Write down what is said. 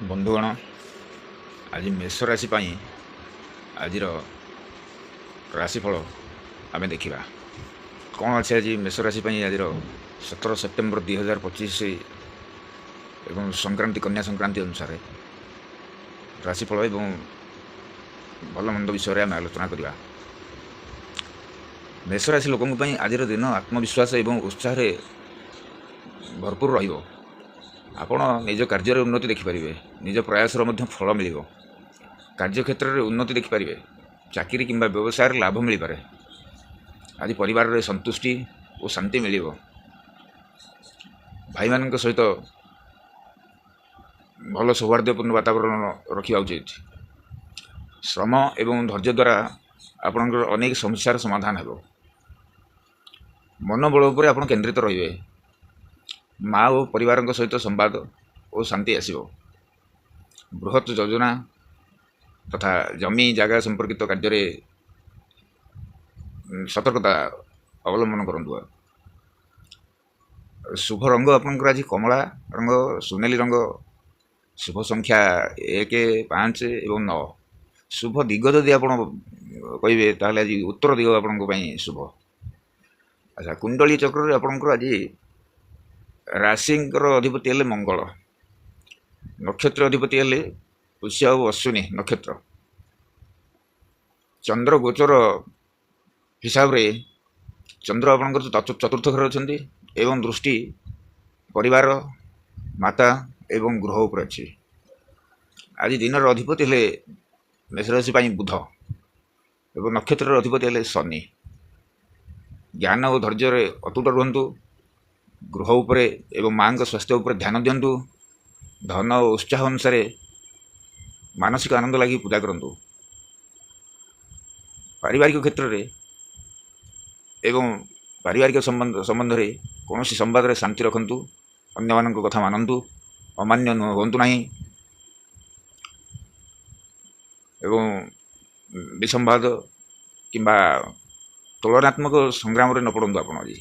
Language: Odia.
ବନ୍ଧୁଗଣ, ଆଜି ମେଷ ରାଶି ପାଇଁ ଆଜିର ରାଶିଫଳ ଆମେ ଦେଖିବା। କ'ଣ ଅଛି ଆଜି ମେଷ ରାଶି ପାଇଁ ଆଜିର 17 ସେପ୍ଟେମ୍ବର 2025 ଏବଂ ସଂକ୍ରାନ୍ତି କନ୍ୟା ସଂକ୍ରାନ୍ତି ଅନୁସାରେ ରାଶିଫଳ ଏବଂ ଭଲ ମନ୍ଦ ବିଷୟରେ ଆମେ ଆଲୋଚନା କରିବା। ମେଷ ରାଶି ଲୋକଙ୍କ ପାଇଁ ଆଜିର ଦିନ ଆତ୍ମବିଶ୍ୱାସ ଏବଂ ଉତ୍ସାହରେ ଭରପୁର ରହିବ। ଆପଣ ନିଜ କାର୍ଯ୍ୟରେ ଉନ୍ନତି ଦେଖିପାରିବେ, ନିଜ ପ୍ରୟାସର ମଧ୍ୟ ଫଳ ମିଳିବ। କାର୍ଯ୍ୟକ୍ଷେତ୍ରରେ ଉନ୍ନତି ଦେଖିପାରିବେ, ଚାକିରି କିମ୍ବା ବ୍ୟବସାୟରେ ଲାଭ ମିଳିପାରେ। ଆଜି ପରିବାରରେ ସନ୍ତୁଷ୍ଟି ଓ ଶାନ୍ତି ମିଳିବ। ଭାଇମାନଙ୍କ ସହିତ ଭଲ ସୌହାର୍ଦ୍ଦ୍ୟପୂର୍ଣ୍ଣ ବାତାବରଣ ରଖିବା ଉଚିତ। ଶ୍ରମ ଏବଂ ଧୈର୍ଯ୍ୟ ଦ୍ୱାରା ଆପଣଙ୍କର ଅନେକ ସମସ୍ୟାର ସମାଧାନ ହେବ। ମନୋବଳ ଉପରେ ଆପଣ କେନ୍ଦ୍ରିତ ରହିବେ। ମା ଓ ପରିବାରଙ୍କ ସହିତ ସମ୍ବାଦ ଓ ଶାନ୍ତି ଆସିବ। ବୃହତ୍ ଯୋଜନା ତଥା ଜମି ଜାଗା ସମ୍ପର୍କିତ କାର୍ଯ୍ୟରେ ସତର୍କତା ଅବଲମ୍ବନ କରନ୍ତୁ। ଶୁଭ ରଙ୍ଗ ଆପଣଙ୍କର ଆଜି କମଳା ରଙ୍ଗ, ସୁନେଲି ରଙ୍ଗ। ଶୁଭ ସଂଖ୍ୟା 1, 5 ଏବଂ 9। ଶୁଭ ଦିଗ ଯଦି ଆପଣ କହିବେ ତାହେଲେ ଆଜି ଉତ୍ତର ଦିଗ ଆପଣଙ୍କ ପାଇଁ ଶୁଭ। ଆଚ୍ଛା, କୁଣ୍ଡଳୀ ଚକ୍ରରେ ଆପଣଙ୍କର ଆଜି ରାଶିଙ୍କର ଅଧିପତି ହେଲେ ମଙ୍ଗଳ, ନକ୍ଷତ୍ର ଅଧିପତି ହେଲେ ପୁଷ୍ୟ ଓ ଅଶ୍ୱିନୀ ନକ୍ଷତ୍ର। ଚନ୍ଦ୍ର ଗୋଚର ହିସାବରେ ଚନ୍ଦ୍ର ଆପଣଙ୍କର ଚତୁର୍ଥ ଘରେ ଅଛନ୍ତି ଏବଂ ଦୃଷ୍ଟି ପରିବାର, ମାତା ଏବଂ ଗୃହ ଉପରେ ଅଛି। ଆଜି ଦିନର ଅଧିପତି ହେଲେ ମେଷରାଶି ପାଇଁ ବୁଧ ଏବଂ ନକ୍ଷତ୍ରର ଅଧିପତି ହେଲେ ଶନି। ଜ୍ଞାନ ଓ ଧୈର୍ଯ୍ୟରେ ଅତୁଟ ରୁହନ୍ତୁ। ଗୃହ ଉପରେ ଏବଂ ମାଙ୍କ ସ୍ୱାସ୍ଥ୍ୟ ଉପରେ ଧ୍ୟାନ ଦିଅନ୍ତୁ। ଧନ ଓ ଉତ୍ସାହ ଅନୁସାରେ ମାନସିକ ଆନନ୍ଦ ଲାଗି ପୂଜା କରନ୍ତୁ। ପାରିବାରିକ କ୍ଷେତ୍ରରେ ଏବଂ ପାରିବାରିକ ସମ୍ବନ୍ଧରେ କୌଣସି ସମ୍ବାଦରେ ଶାନ୍ତି ରଖନ୍ତୁ। ଅନ୍ୟମାନଙ୍କ କଥା ମାନନ୍ତୁ, ଅମାନ୍ୟ ହୁଅନ୍ତୁ ନାହିଁ ଏବଂ ବିସମ୍ବାଦ କିମ୍ବା ତୁଳନାତ୍ମକ ସଂଗ୍ରାମରେ ନ ପଡ଼ନ୍ତୁ ଆପଣ ଆଜି।